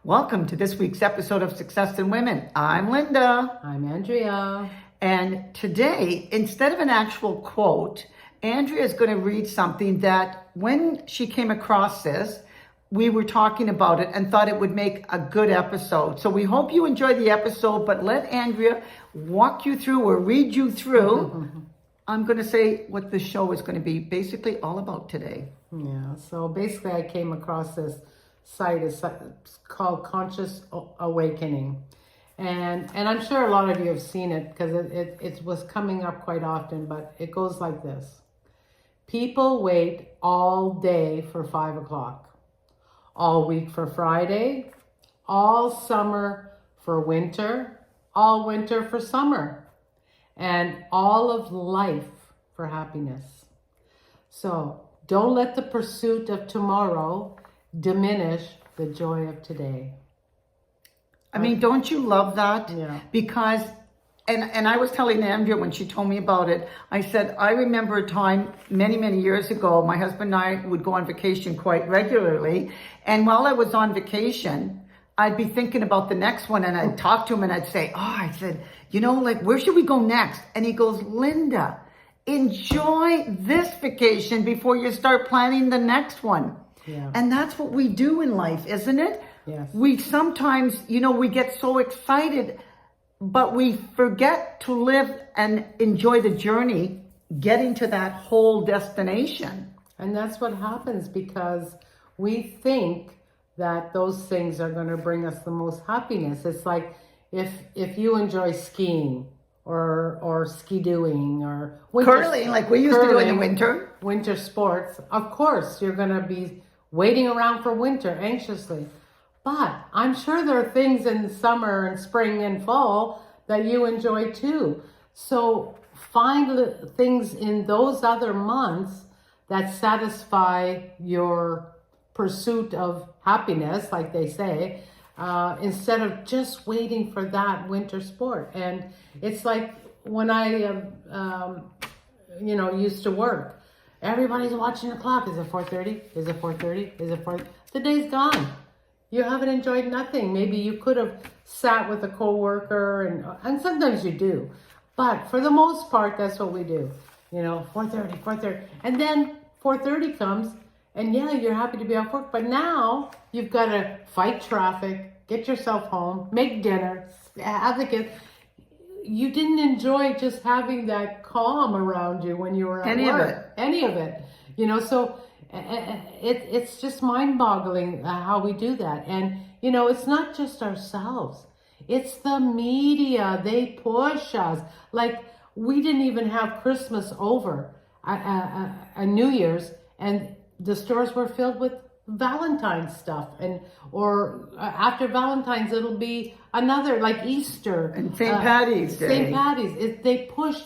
Welcome to this week's episode of Success in Women. I'm Linda. I'm Andrea. And today, instead of an actual quote, Andrea is going to read something that when she came across this, we were talking about it and thought it would make a good episode. So we hope you enjoy the episode, but let Andrea walk you through or read you through. I'm going to say what the show is going to be basically all about today. Yeah, so basically I came across this site. It's called Conscious Awakening. And I'm sure a lot of you have seen it because it was coming up quite often, but it goes like this. People wait all day for 5 o'clock, all week for Friday, all summer for winter, all winter for summer, and all of life for happiness. So don't let the pursuit of tomorrow diminish the joy of today. I mean, don't you love that? Yeah. Because, and I was telling Andrea when she told me about it, I said, I remember a time many, many years ago, my husband and I would go on vacation quite regularly. And while I was on vacation, I'd be thinking about the next one and I'd talk to him and I'd say, I said, where should we go next? And he goes, Linda, enjoy this vacation before you start planning the next one. Yeah. And that's what we do in life, isn't it? Yes. We sometimes, we get so excited, but we forget to live and enjoy the journey, getting to that whole destination. And that's what happens because we think that those things are going to bring us the most happiness. It's like if you enjoy skiing or ski-doing or curling, like we used to do in the winter. Winter sports, of course, you're going to be waiting around for winter anxiously. But I'm sure there are things in summer and spring and fall that you enjoy too. So find things in those other months that satisfy your pursuit of happiness, like they say, instead of just waiting for that winter sport. And it's like when I, used to work. Everybody's watching the clock. Is it 4:30? Is it 4:30? Is it 4:30? The day's gone. You haven't enjoyed nothing. Maybe you could have sat with a coworker, and sometimes you do. But for the most part, that's what we do. 4:30. And then 4:30 comes, and yeah, you're happy to be off work. But now you've got to fight traffic, get yourself home, make dinner, have the kids. You didn't enjoy just having that calm around you when you were at work. Any of it. So it's just mind-boggling how we do that. And, it's not just ourselves. It's the media. They push us. Like, we didn't even have Christmas over, New Year's, and the stores were filled with Valentine's stuff, or after Valentine's it'll be another, like Easter and St. Patty's Day. St. Patty's. They push.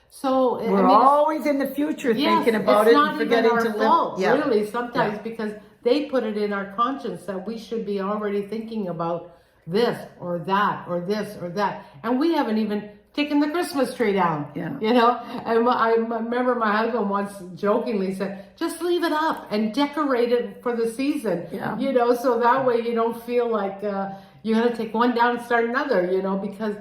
So we're always in the future thinking about it and forgetting to live. Yeah. Really, sometimes because they put it in our conscience that we should be already thinking about this or that or this or that, and we haven't even taking the Christmas tree down. Yeah. And I remember my husband once jokingly said, just leave it up and decorate it for the season. Yeah. So that way you don't feel like you got to take one down and start another, because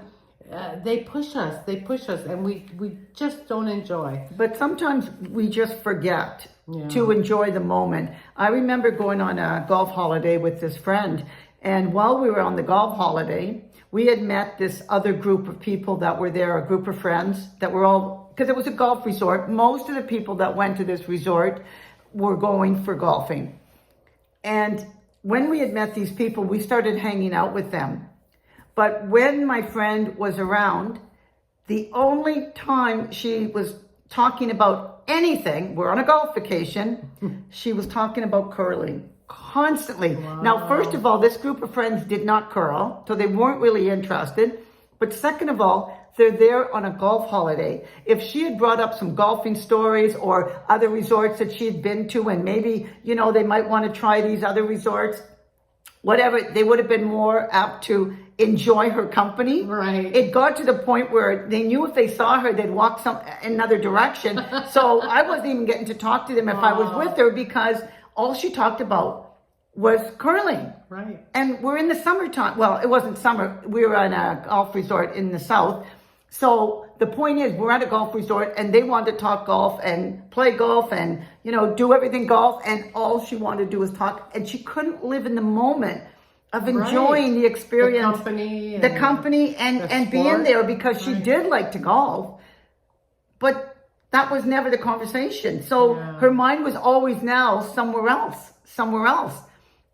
they push us, and we just don't enjoy. But sometimes we just forget to enjoy the moment. I remember going on a golf holiday with this friend, and while we were on the golf holiday, we had met this other group of people that were there, a group of friends that were all, because it was a golf resort. Most of the people that went to this resort were going for golfing. And when we had met these people, we started hanging out with them. But when my friend was around, the only time she was talking about anything, we're on a golf vacation, she was talking about curling. Constantly. Wow. Now, first of all, this group of friends did not curl, so they weren't really interested. But second of all, they're there on a golf holiday. If she had brought up some golfing stories or other resorts that she had been to, and maybe, they might want to try these other resorts, whatever, they would have been more apt to enjoy her company. Right. It got to the point where they knew if they saw her, they'd walk another direction. So I wasn't even getting to talk to them if I was with her, because all she talked about was curling. Right. And we're in the summertime. Well, it wasn't summer. We were on a golf resort in the south. So the point is, we're at a golf resort and they wanted to talk golf and play golf and, do everything golf. And all she wanted to do was talk. And she couldn't live in the moment of enjoying the experience, the company and being there, because she did like to golf. But that was never the conversation. So her mind was always now somewhere else.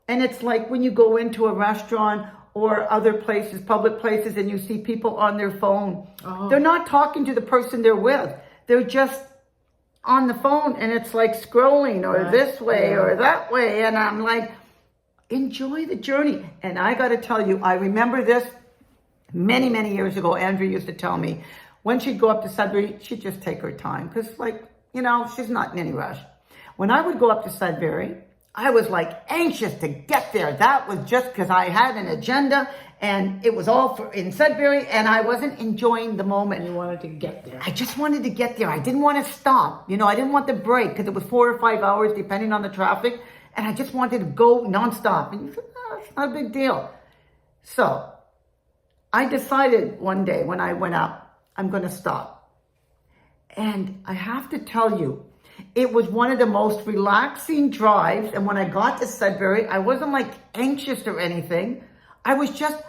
And it's like when you go into a restaurant or other places, public places, and you see people on their phone. They're not talking to the person they're with. They're just on the phone, and it's like scrolling or this way or that way. And I'm like, enjoy the journey. And I got to tell you, I remember this many, many years ago. Andrea used to tell me when she'd go up to Sudbury, she'd just take her time because, she's not in any rush. When I would go up to Sudbury, I was like anxious to get there. That was just because I had an agenda and it was all in Sudbury and I wasn't enjoying the moment. You wanted to get there. I just wanted to get there. I didn't want to stop. I didn't want the break because it was 4 or 5 hours depending on the traffic. And I just wanted to go nonstop. And you said, it's not a big deal. So I decided one day when I went up, I'm going to stop. And I have to tell you, it was one of the most relaxing drives. And when I got to Sudbury, I wasn't like anxious or anything. I was just,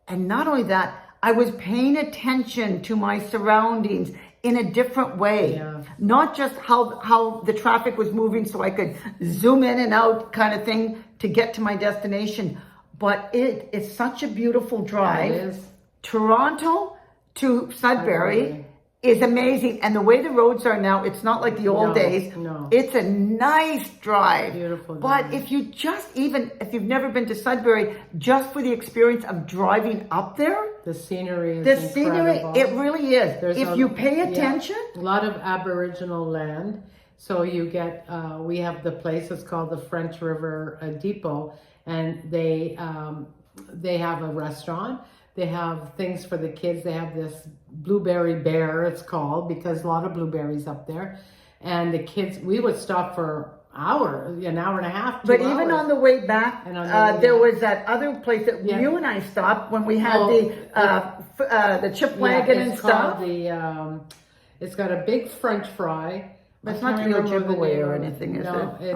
and not only that, I was paying attention to my surroundings in a different way. Not just how the traffic was moving so I could zoom in and out kind of thing to get to my destination. But it is such a beautiful drive. It is. Toronto to Sudbury is amazing. And the way the roads are now, it's not like the old days. No. It's a nice drive. Beautiful But drive. if you've never been to Sudbury, just for the experience of driving up there, the scenery is incredible. It really is. If you pay attention. A lot of Aboriginal land. So you get, we have the place, it's called the French River Depot, and they have a restaurant. They have things for the kids. They have this blueberry bear, it's called, because a lot of blueberries up there. And the kids, we would stop for an hour and a half, 2 But hours. even on the way back, there was that other place that you and I stopped when we had the chip wagon and stuff. It's got a big French fry. But it's not to go giveaway or anything, is it?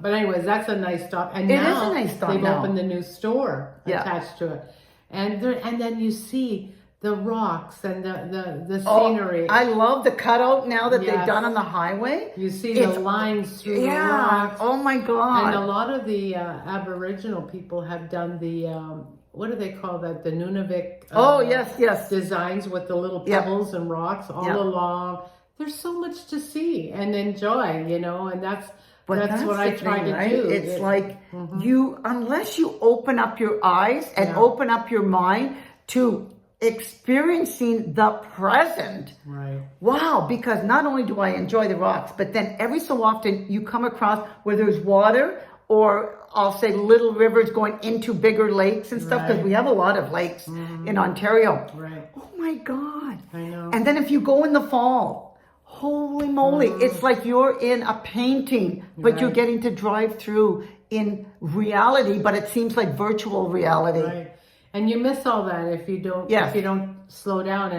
But anyways, that's a nice stop. And it now is a nice stop they've now. opened the new store attached to it. And then you see the rocks and the scenery. I love the cutout now that they've done on the highway. You see the lines through the rocks. Oh my God. And a lot of the Aboriginal people have done the, what do they call that? The Nunavik yes. designs with the little pebbles and rocks all along. There's so much to see and enjoy, and that's what I try to do. It's like unless you open up your eyes and open up your mind to experiencing the present. Right. Wow, because not only do I enjoy the rocks, but then every so often you come across where there's water, or I'll say little rivers going into bigger lakes and stuff, because we have a lot of lakes in Ontario. Right. Oh my God. I know. And then if you go in the fall, holy moly, it's like you're in a painting, but you're getting to drive through in reality, but it seems like virtual reality. Right. And you miss all that if you don't slow down.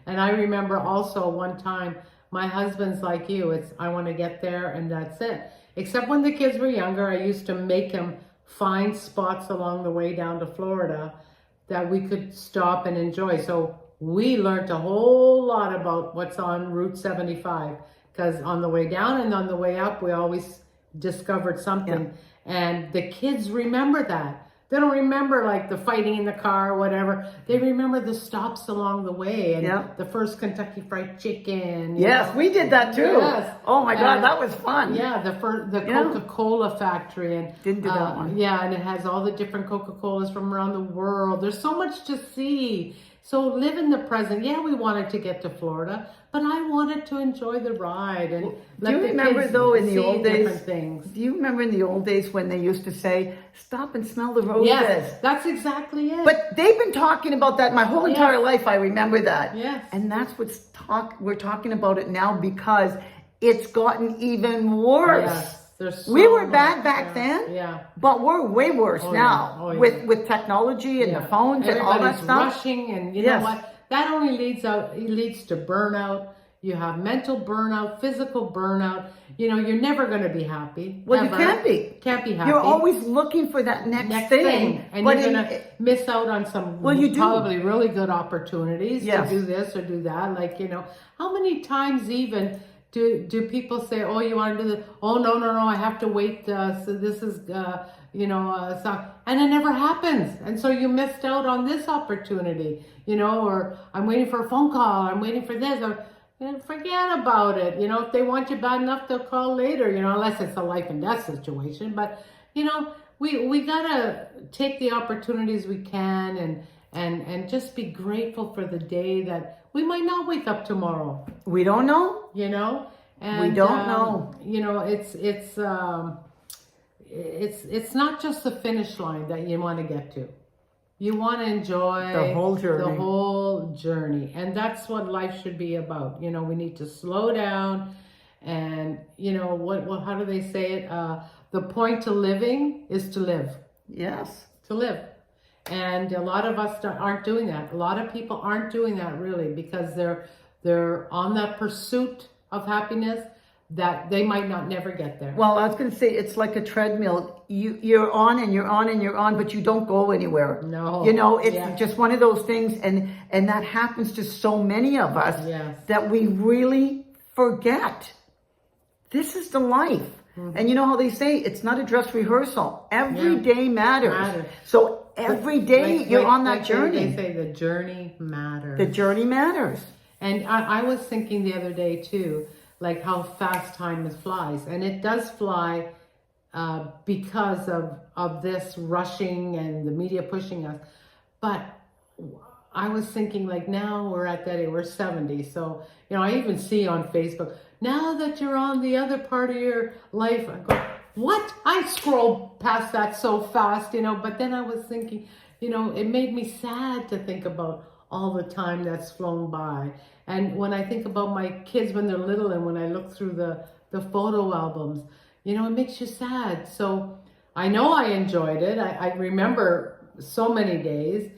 And I remember also one time, my husband's like you, it's I want to get there and that's it. Except when the kids were younger, I used to make him find spots along the way down to Florida that we could stop and enjoy. So we learned a whole lot about what's on Route 75, because on the way down and on the way up, we always discovered something. And the kids remember that. They don't remember like the fighting in the car or whatever. They remember the stops along the way and the first Kentucky Fried Chicken. Yes, we did that too. Yes. Oh my God, that was fun. Yeah, the Coca-Cola factory. And didn't do that one. Yeah, and it has all the different Coca-Colas from around the world. There's so much to see. So live in the present. Yeah, we wanted to get to Florida, but I wanted to enjoy the ride and let do you the remember kids though in the see old days? different things. Do you remember in the old days when they used to say, "Stop and smell the roses"? Yes, that's exactly it. But they've been talking about that my whole entire life. I remember that. Yes. And that's we're talking about it now because it's gotten even worse. There's We so were much, bad back then, Yeah. but we're way worse Oh, now yeah. Oh, yeah. with technology and the phones and all that Everybody's stuff. rushing, and you Yes. know what? That only leads to burnout. You have mental burnout, physical burnout. You know, you're never going to be happy. Well, ever. you can't be. Can't be happy. You're always looking for that next thing. And But you're going to miss out on some Well, you do. probably really good opportunities Yes. to do this or do that. Like, you know, how many times even do people say, oh, you want to do this? Oh, no, I have to wait. So this is, so, and it never happens. And so you missed out on this opportunity, you know, or I'm waiting for a phone call. I'm waiting for this. Or, forget about it. You know, if they want you bad enough, they'll call later, you know, unless it's a life and death situation. But, you know, we gotta take the opportunities we can and just be grateful for the day that we might not wake up tomorrow. we don't know. You know? And We don't know. You know, it's not just the finish line that you want to get to. You want to enjoy The whole journey. The whole journey. And that's what life should be about. You know, we need to slow down and, you know, how do they say it? The point to living is to live. Yes. To live. And a lot of us aren't doing that. A lot of people aren't doing that really because they're on that pursuit of happiness that they might not never get there. Well, I was going to say, it's like a treadmill. You're on and you're on and you're on, but you don't go anywhere. No. You know, it's just one of those things. And that happens to so many of us that we really forget. This is the life. Mm-hmm. And you know how they say, it's not a dress rehearsal. Every day matters. So every day you're on that journey. They say the journey matters. The journey matters. And I was thinking the other day too, like how fast time flies. And it does fly because of this rushing and the media pushing us. But I was thinking like now we're at that age, we're 70. So, you know, I even see on Facebook, now that you're on the other part of your life, I go, what? I scroll past that so fast, you know, but then I was thinking, you know, it made me sad to think about all the time that's flown by. And when I think about my kids when they're little and when I look through the photo albums, you know, it makes you sad. So I know I enjoyed it. I remember so many days,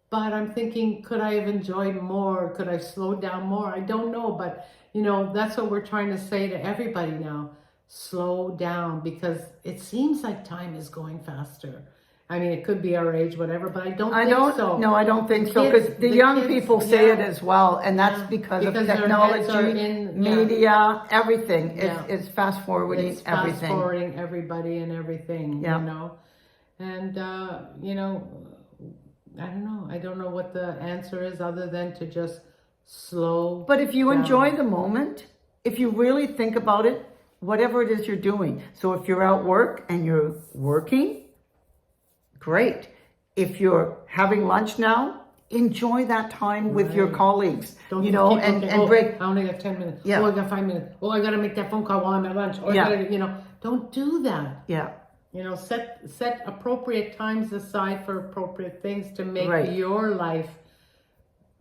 but I'm thinking, could I have enjoyed more? Could I slow down more? I don't know. But, you know, that's what we're trying to say to everybody now. Slow down, because it seems like time is going faster. I mean, it could be our age, whatever, but I don't think so. No, I don't think so, because the young people say it as well, and that's because of technology, media, everything. It's fast forwarding everything. Fast forwarding everybody and everything, you know. And, you know, I don't know. I don't know what the answer is other than to just slow But if you down. enjoy the moment, if you really think about it, whatever it is you're doing. So if you're at work and you're working, great. If you're having lunch now, enjoy that time with your colleagues, and break. I only got 10 minutes. Yeah. Oh, I got 5 minutes. Oh, I got to make that phone call while I'm at lunch. Oh, I gotta, you know, don't do that. Yeah. You know, set appropriate times aside for appropriate things to make your life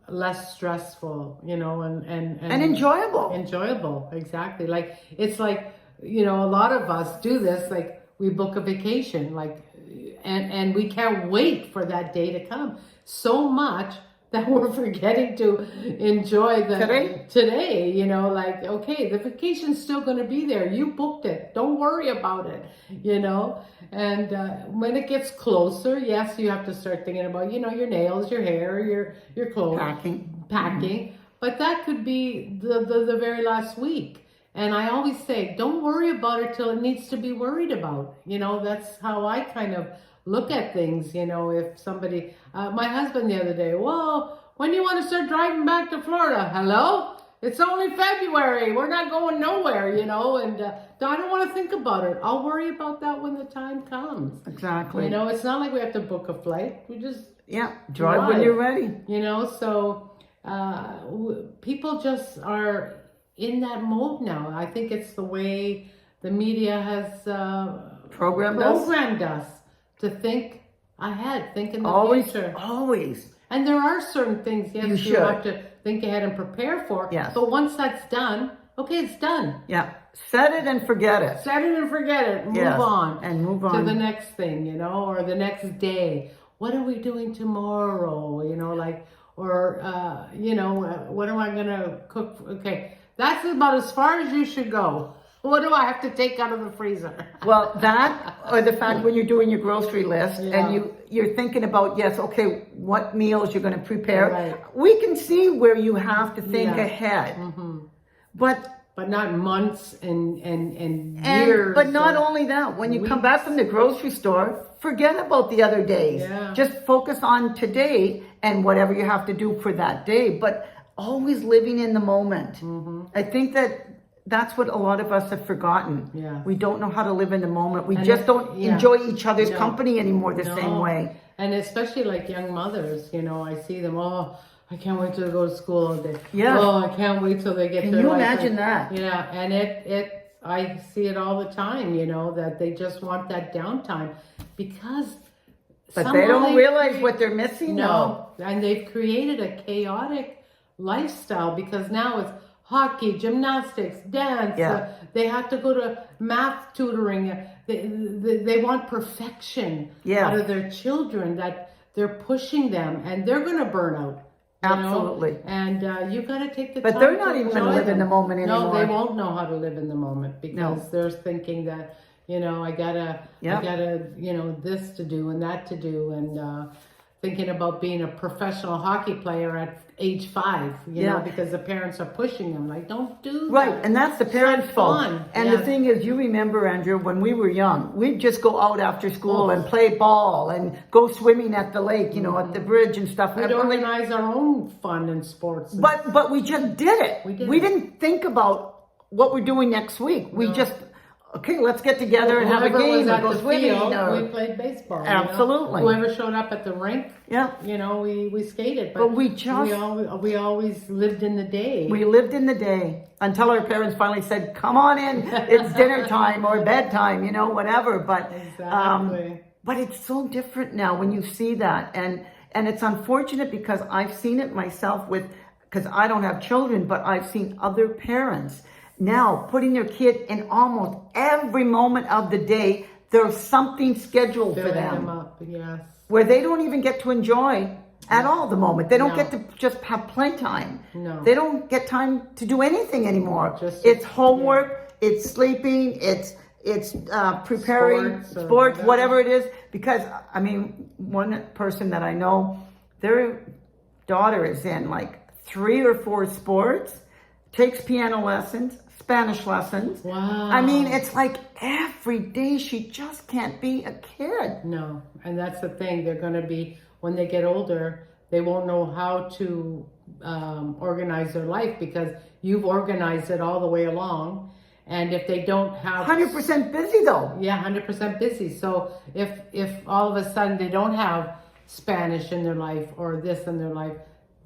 less stressful, you know, and enjoyable. Enjoyable, exactly. Like, it's like, you know, a lot of us do this, like we book a vacation, like, and we can't wait for that day to come so much that we're forgetting to enjoy today, you know, like, okay, the vacation's still going to be there. You booked it. Don't worry about it, you know. And when it gets closer, yes, you have to start thinking about, you know, your nails, your hair, your clothes. Packing. Mm-hmm. But that could be the very last week. And I always say, don't worry about it till it needs to be worried about. You know, that's how I kind of look at things. You know, if somebody, my husband the other day, well, when do you want to start driving back to Florida? Hello? It's only February. We're not going nowhere, you know, and I don't want to think about it. I'll worry about that when the time comes. Exactly. You know, it's not like we have to book a flight. We just drive when you're ready. You know, so people just are in that mode now. I think it's the way the media has programmed us to think ahead, think in the future. Always. And there are certain things, yes, you have to think ahead and prepare for. Yes. But once that's done, Okay, it's done. Yeah. Set it and forget it. Set it and forget it. Move Yes, on. and move to on. the next thing, you know, or the next day. What are we doing tomorrow? You know, like, or, what am I going to cook? Okay, that's about as far as you should go. What do I have to take out of the freezer? Well, that, or the fact when you're doing your grocery list Yeah. and you're thinking about, yes, okay, what meals you're going to prepare. Right. We can see where you have to think Yeah. ahead. Mm-hmm. But not months and years. But not only that, when you come back from the grocery store, forget about the other days. Yeah. Just focus on today and whatever you have to do for that day. But always living in the moment. Mm-hmm. I think that's what a lot of us have forgotten. Yeah. We don't know how to live in the moment. We And just don't enjoy each other's company anymore the same way. And especially like young mothers, you know, I see them, I can't wait till they go to school all day. Yeah. Oh, I can't wait till they get Can their you license. imagine that? Yeah, and I see it all the time, you know, that they just want that downtime because But they don't realize what they're missing. No, and they've created a chaotic lifestyle because now it's hockey, gymnastics, dance. Yeah. They have to go to math tutoring. They want perfection out of their children, that they're pushing them, and they're going to burn out. Absolutely. Know? And you got to take the But time they're not to even going to live in the moment anymore. No, they won't know how to live in the moment because they're thinking that, you know, I gotta, you know, this to do and that to do, and thinking about being a professional hockey player at age 5, you know, because the parents are pushing them, like, don't do that. Right, and that's the parents' fault. Fun. And the thing is, you remember, Andrew, when we were young, we'd just go out after school and play ball and go swimming at the lake, you know, at the bridge and stuff. We'd organize our own fun and sports. But we just did it. We didn't think about what we're doing next week. We just, okay, let's get together and have a game or go swimming. We played baseball. Absolutely. You know? Whoever showed up at the rink, you know, we skated. But we just... We always lived in the day. We lived in the day until our parents finally said, come on in, it's dinner time or bedtime, you know, whatever. But, but it's so different now when you see that. And it's unfortunate because I've seen it myself because I don't have children, but I've seen other parents now putting their kid in almost every moment of the day. There's something scheduled for them. Up, yes. Where they don't even get to enjoy at all the moment. They don't get to just have playtime. No. They don't get time to do anything anymore. It's homework, it's sleeping, it's preparing sports, whatever it is. Because, I mean, one person that I know, their daughter is in like 3 or 4 sports, takes piano lessons, Spanish lessons. Wow. I mean, it's like every day she just can't be a kid. No, and that's the thing. They're going to be, when they get older, they won't know how to organize their life because you've organized it all the way along. And if they don't have... 100% busy though. Yeah, 100% busy. So if all of a sudden they don't have Spanish in their life or this in their life,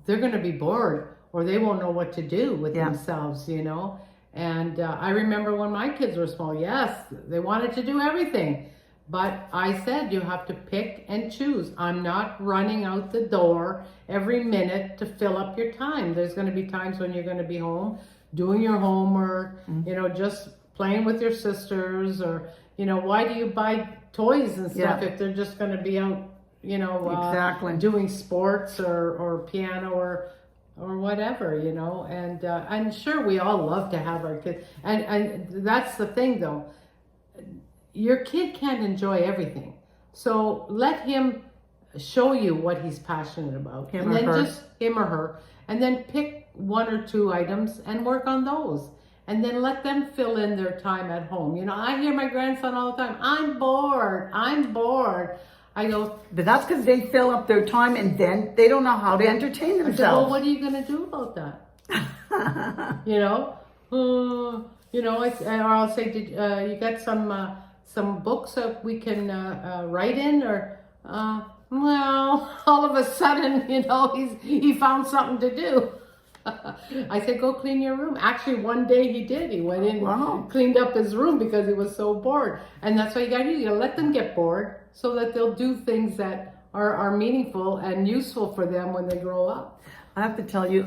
they're going to be bored or they won't know what to do with themselves, you know. And I remember when my kids were small, yes, they wanted to do everything. But I said, you have to pick and choose. I'm not running out the door every minute to fill up your time. There's going to be times when you're going to be home doing your homework, you know, just playing with your sisters, or, you know, why do you buy toys and stuff if they're just going to be out, you know, doing sports or piano or whatever, you know. And I'm sure we all love to have our kids. And that's the thing, though. Your kid can't enjoy everything. So let him show you what he's passionate about. Him or her. And then pick 1 or 2 items and work on those. And then let them fill in their time at home. You know, I hear my grandson all the time, I'm bored. I go, but that's because they fill up their time and then they don't know how to entertain themselves. I said, well, what are you going to do about that? You know, or I'll say, did you got some books that we can write in, or well, all of a sudden, you know, he found something to do. I said, go clean your room. Actually, one day he did. He went in and cleaned up his room because he was so bored. And that's what you got to do. You got to let them get bored so that they'll do things that are meaningful and useful for them when they grow up. I have to tell you,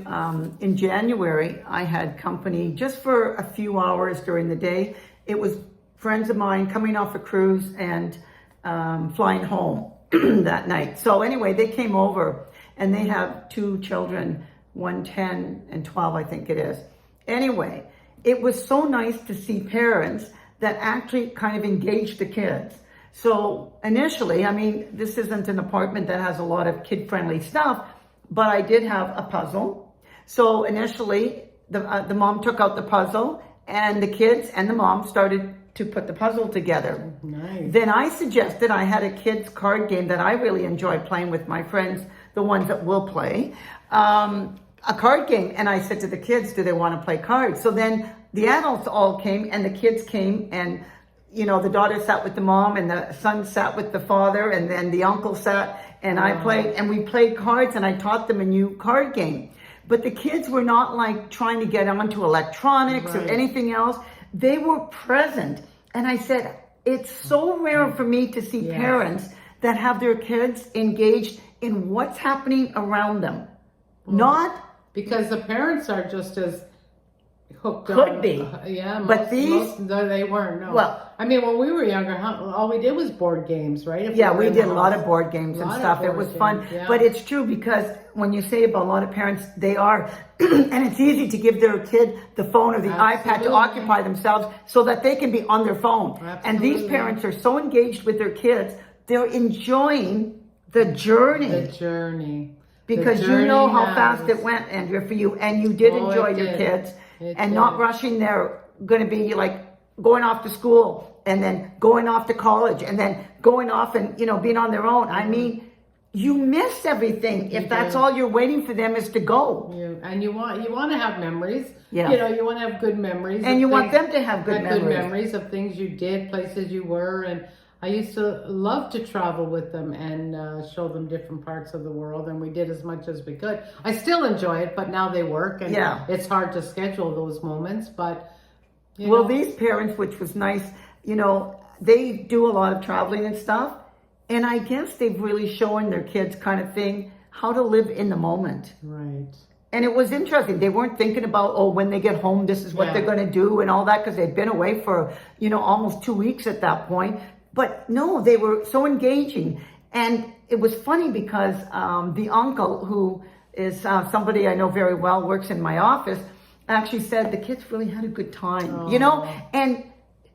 in January, I had company just for a few hours during the day. It was friends of mine coming off a cruise and flying home that night. So anyway, they came over and they have 2 children, one 10 and 12, I think it is. Anyway, it was so nice to see parents that actually kind of engaged the kids. So initially, I mean, this isn't an apartment that has a lot of kid-friendly stuff, but I did have a puzzle. So initially, the mom took out the puzzle and the kids and the mom started to put the puzzle together. Nice. Then I suggested I had a kids card game that I really enjoy playing with my friends, the ones that will play, a card game. And I said to the kids, do they want to play cards? So then the adults all came and the kids came, and you know, the daughter sat with the mom and the son sat with the father, and then the uncle sat and I played, and we played cards, and I taught them a new card game. But the kids were not like trying to get onto electronics or anything else. They were present. And I said, it's so rare for me to see parents that have their kids engaged in what's happening around them. Not because the parents are just as hooked could on. be. Yeah, but they weren't. No. Well, I mean, when we were younger, all we did was board games, right? If we did a lot of board games and stuff. It was fun. Yeah. But it's true, because when you say about a lot of parents, they are, and it's easy to give their kid the phone or the iPad to occupy themselves so that they can be on their phone. And these parents are so engaged with their kids, they're enjoying the journey. The journey. Because you know how fast it went, Andrea, for you. And you did enjoy your kids. Not rushing. They're going to be like going off to school and then going off to college and then going off and, you know, being on their own. I mean, you miss everything if that's all you're waiting for them is to go. And you want to have memories. Yeah. You know, you want to have good memories. And you want them to have good memories. Good memories of things you did, places you were. And I used to love to travel with them and show them different parts of the world, and we did as much as we could. I still enjoy it, but now they work, and it's hard to schedule those moments. But you know. These parents, which was nice, you know, they do a lot of traveling and stuff, and I guess they've really shown their kids kind of thing how to live in the moment. Right. And it was interesting. They weren't thinking about, when they get home, this is what they're going to do and all that, because they'd been away for, you know, almost 2 weeks at that point. But no, they were so engaging. And it was funny because the uncle, who is somebody I know very well, works in my office, actually said the kids really had a good time, you know? And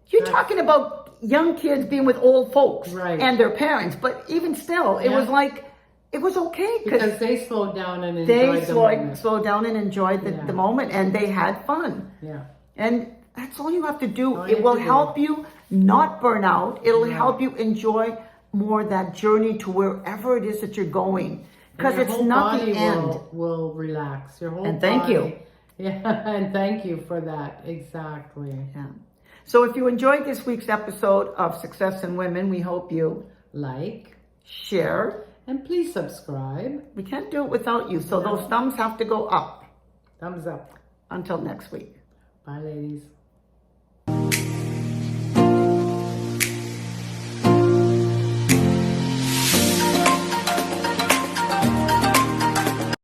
you're talking about young kids being with old folks and their parents. But even still, it was like, it was okay. Because they slowed down and enjoyed the moment. They slowed down and enjoyed the moment, and they had fun. Yeah. And that's all you have to do. It will help you not burn out. It'll help you enjoy more that journey to wherever it is that you're going. Because it's not the end. Will relax. Your whole and thank body. you. Yeah, and thank you for that. Exactly. Yeah. So if you enjoyed this week's episode of Success in Women, we hope you like, share, and please subscribe. We can't do it without you. So those thumbs have to go up. Thumbs up. Until next week. Bye, ladies.